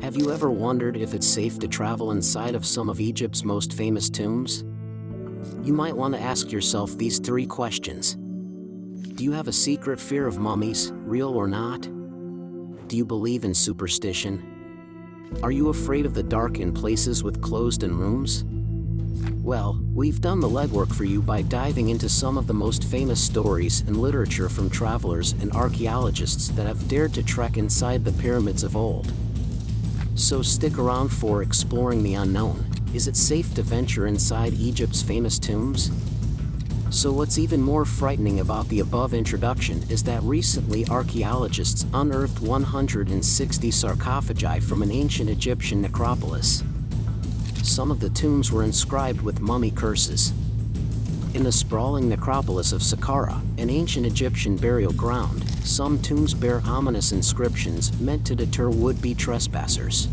Have you ever wondered if it's safe to travel inside of some of Egypt's most famous tombs? You might want to ask yourself these 3 questions. Do you have a secret fear of mummies, real or not? Do you believe in superstition? Are you afraid of the dark in places with closed-in rooms? Well, we've done the legwork for you by diving into some of the most famous stories and literature from travelers and archaeologists that have dared to trek inside the pyramids of old. So stick around for Exploring the Unknown. Is it safe to venture inside Egypt's famous tombs? So what's even more frightening about the above introduction is that recently archaeologists unearthed 160 sarcophagi from an ancient Egyptian necropolis. Some of the tombs were inscribed with mummy curses. In the sprawling necropolis of Saqqara, an ancient Egyptian burial ground, some tombs bear ominous inscriptions meant to deter would-be trespassers.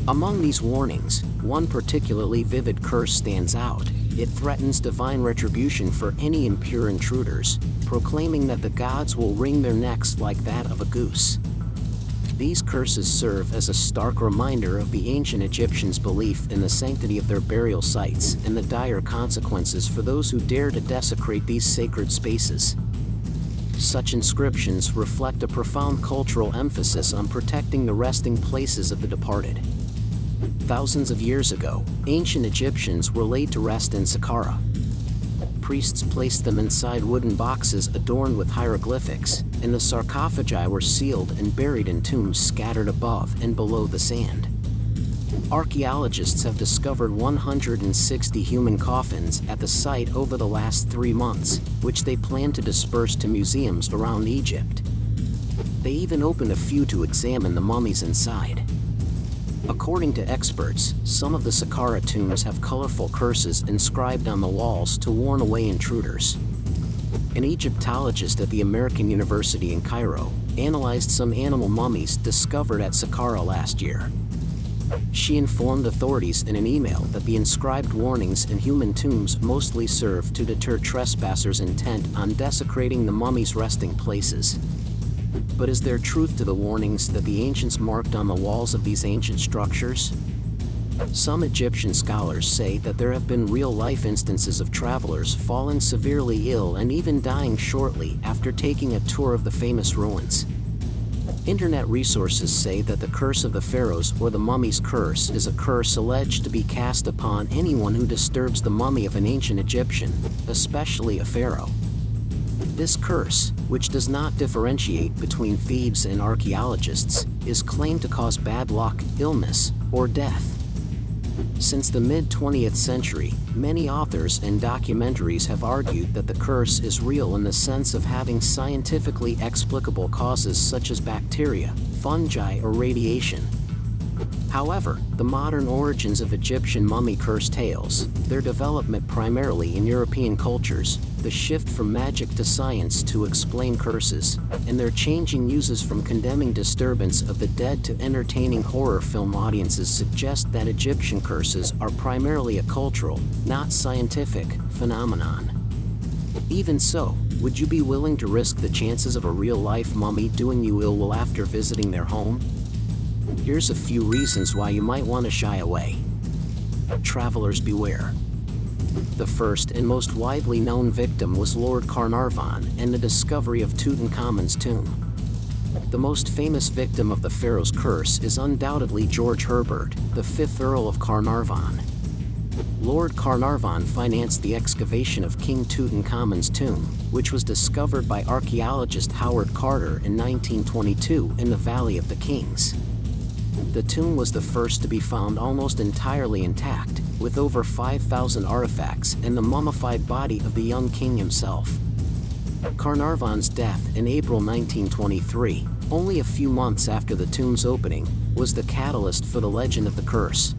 Among these warnings, one particularly vivid curse stands out. It threatens divine retribution for any impure intruders, proclaiming that the gods will wring their necks like that of a goose. These curses serve as a stark reminder of the ancient Egyptians' belief in the sanctity of their burial sites and the dire consequences for those who dare to desecrate these sacred spaces. Such inscriptions reflect a profound cultural emphasis on protecting the resting places of the departed. Thousands of years ago, ancient Egyptians were laid to rest in Saqqara. Priests placed them inside wooden boxes adorned with hieroglyphics, and the sarcophagi were sealed and buried in tombs scattered above and below the sand. Archaeologists have discovered 160 human coffins at the site over the last 3 months, which they plan to disperse to museums around Egypt. They even opened a few to examine the mummies inside. According to experts, some of the Saqqara tombs have colorful curses inscribed on the walls to warn away intruders. An Egyptologist at the American University in Cairo analyzed some animal mummies discovered at Saqqara last year. She informed authorities in an email that the inscribed warnings in human tombs mostly serve to deter trespassers intent on desecrating the mummies' resting places. But is there truth to the warnings that the ancients marked on the walls of these ancient structures? Some Egyptian scholars say that there have been real-life instances of travelers falling severely ill and even dying shortly after taking a tour of the famous ruins. Internet resources say that the curse of the pharaohs, or the mummy's curse, is a curse alleged to be cast upon anyone who disturbs the mummy of an ancient Egyptian, especially a pharaoh. This curse, which does not differentiate between thieves and archaeologists, is claimed to cause bad luck, illness, or death. Since the mid-20th century, many authors and documentaries have argued that the curse is real in the sense of having scientifically explicable causes such as bacteria, fungi, or radiation. However, the modern origins of Egyptian mummy curse tales, their development primarily in European cultures, the shift from magic to science to explain curses, and their changing uses from condemning disturbance of the dead to entertaining horror film audiences suggest that Egyptian curses are primarily a cultural, not scientific, phenomenon. Even so, would you be willing to risk the chances of a real-life mummy doing you ill after visiting their home? Here's a few reasons why you might want to shy away. Travelers beware. The first and most widely known victim was Lord Carnarvon and the discovery of Tutankhamun's tomb. The most famous victim of the pharaoh's curse is undoubtedly George Herbert, the 5th Earl of Carnarvon. Lord Carnarvon financed the excavation of King Tutankhamun's tomb, which was discovered by archaeologist Howard Carter in 1922 in the Valley of the Kings. The tomb was the first to be found almost entirely intact, with over 5,000 artifacts and the mummified body of the young king himself. Carnarvon's death in April 1923, only a few months after the tomb's opening, was the catalyst for the legend of the curse.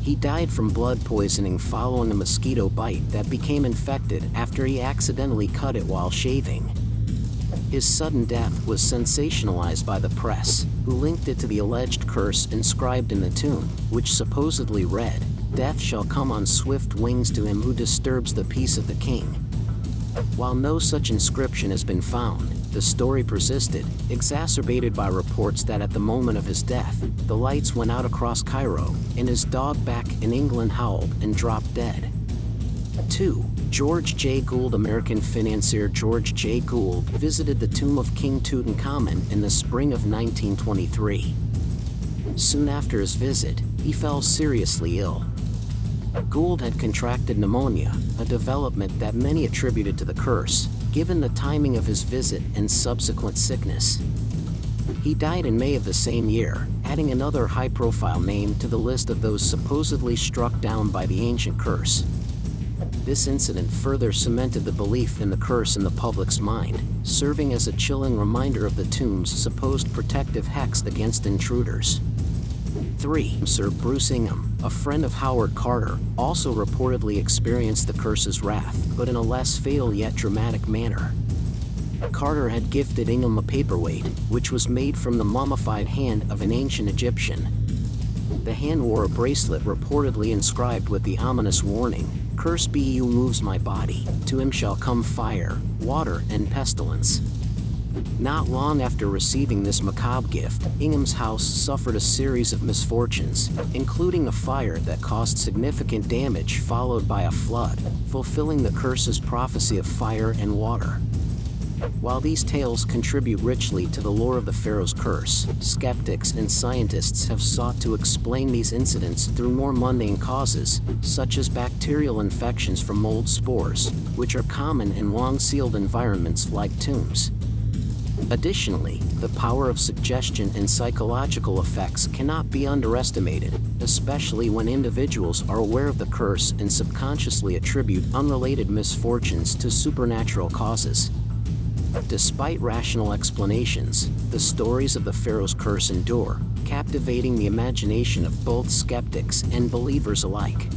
He died from blood poisoning following a mosquito bite that became infected after he accidentally cut it while shaving. His sudden death was sensationalized by the press, who linked it to the alleged curse inscribed in the tomb, which supposedly read, "Death shall come on swift wings to him who disturbs the peace of the king." While no such inscription has been found, The story persisted, exacerbated by reports that at the moment of his death, the lights went out across Cairo, and his dog back in England howled and dropped dead. 2. George J. Gould. American financier George J. Gould visited the tomb of King Tutankhamun in the spring of 1923. Soon after his visit, he fell seriously ill. Gould had contracted pneumonia, a development that many attributed to the curse, given the timing of his visit and subsequent sickness. He died in May of the same year, adding another high-profile name to the list of those supposedly struck down by the ancient curse. This incident further cemented the belief in the curse in the public's mind, serving as a chilling reminder of the tomb's supposed protective hex against intruders. 3. Sir Bruce Ingham, a friend of Howard Carter, also reportedly experienced the curse's wrath, but in a less fatal yet dramatic manner. Carter had gifted Ingham a paperweight, which was made from the mummified hand of an ancient Egyptian. The hand wore a bracelet reportedly inscribed with the ominous warning, "Curse be who moves my body, to him shall come fire, water, and pestilence." Not long after receiving this macabre gift, Ingham's house suffered a series of misfortunes, including a fire that caused significant damage followed by a flood, fulfilling the curse's prophecy of fire and water. While these tales contribute richly to the lore of the pharaoh's curse, skeptics and scientists have sought to explain these incidents through more mundane causes, such as bacterial infections from mold spores, which are common in long-sealed environments like tombs. Additionally, the power of suggestion and psychological effects cannot be underestimated, especially when individuals are aware of the curse and subconsciously attribute unrelated misfortunes to supernatural causes. Despite rational explanations, the stories of the pharaoh's curse endure, captivating the imagination of both skeptics and believers alike.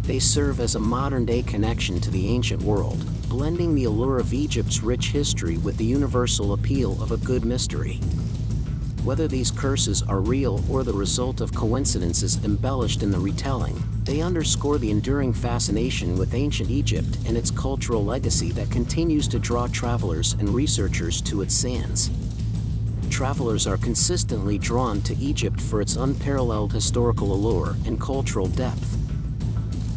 They serve as a modern-day connection to the ancient world, blending the allure of Egypt's rich history with the universal appeal of a good mystery. Whether these curses are real or the result of coincidences embellished in the retelling, they underscore the enduring fascination with ancient Egypt and its cultural legacy that continues to draw travelers and researchers to its sands. Travelers are consistently drawn to Egypt for its unparalleled historical allure and cultural depth.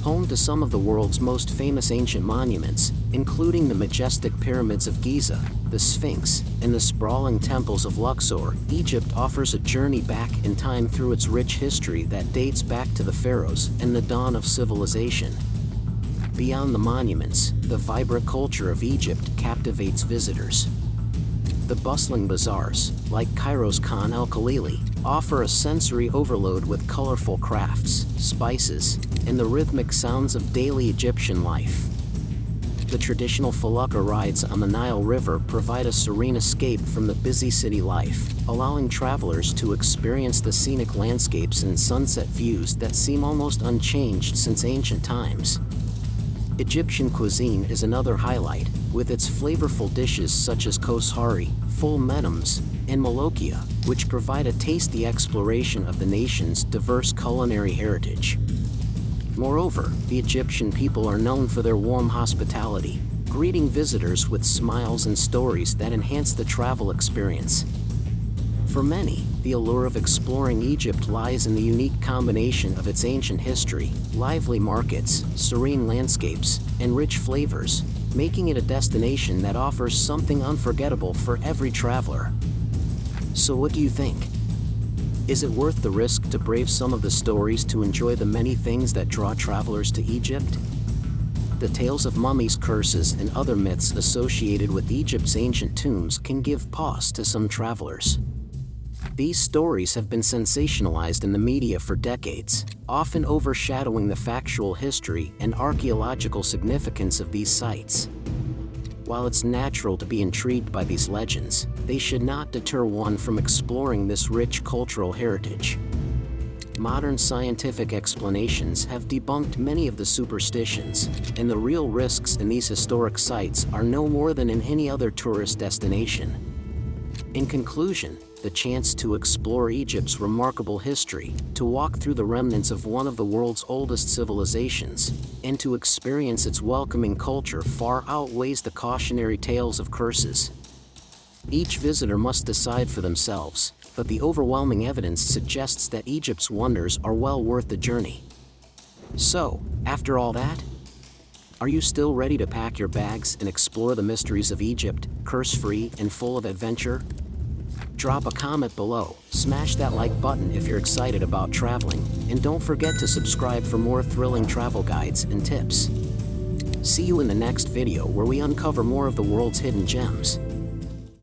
Home to some of the world's most famous ancient monuments, including the majestic pyramids of Giza, the Sphinx, and the sprawling temples of Luxor, Egypt offers a journey back in time through its rich history that dates back to the pharaohs and the dawn of civilization. Beyond the monuments, the vibrant culture of Egypt captivates visitors. The bustling bazaars, like Cairo's Khan el-Khalili, offer a sensory overload with colorful crafts, spices, and the rhythmic sounds of daily Egyptian life. The traditional felucca rides on the Nile River provide a serene escape from the busy city life, allowing travelers to experience the scenic landscapes and sunset views that seem almost unchanged since ancient times. Egyptian cuisine is another highlight, with its flavorful dishes such as koshari, full medams, and molokhia, which provide a tasty exploration of the nation's diverse culinary heritage. Moreover, the Egyptian people are known for their warm hospitality, greeting visitors with smiles and stories that enhance the travel experience. For many, the allure of exploring Egypt lies in the unique combination of its ancient history, lively markets, serene landscapes, and rich flavors, making it a destination that offers something unforgettable for every traveler. So what do you think? Is it worth the risk to brave some of the stories to enjoy the many things that draw travelers to Egypt? The tales of mummies, curses, and other myths associated with Egypt's ancient tombs can give pause to some travelers. These stories have been sensationalized in the media for decades, often overshadowing the factual history and archaeological significance of these sites. While it's natural to be intrigued by these legends, they should not deter one from exploring this rich cultural heritage. Modern scientific explanations have debunked many of the superstitions, and the real risks in these historic sites are no more than in any other tourist destination. In conclusion, the chance to explore Egypt's remarkable history, to walk through the remnants of one of the world's oldest civilizations, and to experience its welcoming culture far outweighs the cautionary tales of curses. Each visitor must decide for themselves, but the overwhelming evidence suggests that Egypt's wonders are well worth the journey. So, after all that, are you still ready to pack your bags and explore the mysteries of Egypt, curse-free and full of adventure? Drop a comment below, smash that like button if you're excited about traveling, and don't forget to subscribe for more thrilling travel guides and tips. See you in the next video where we uncover more of the world's hidden gems.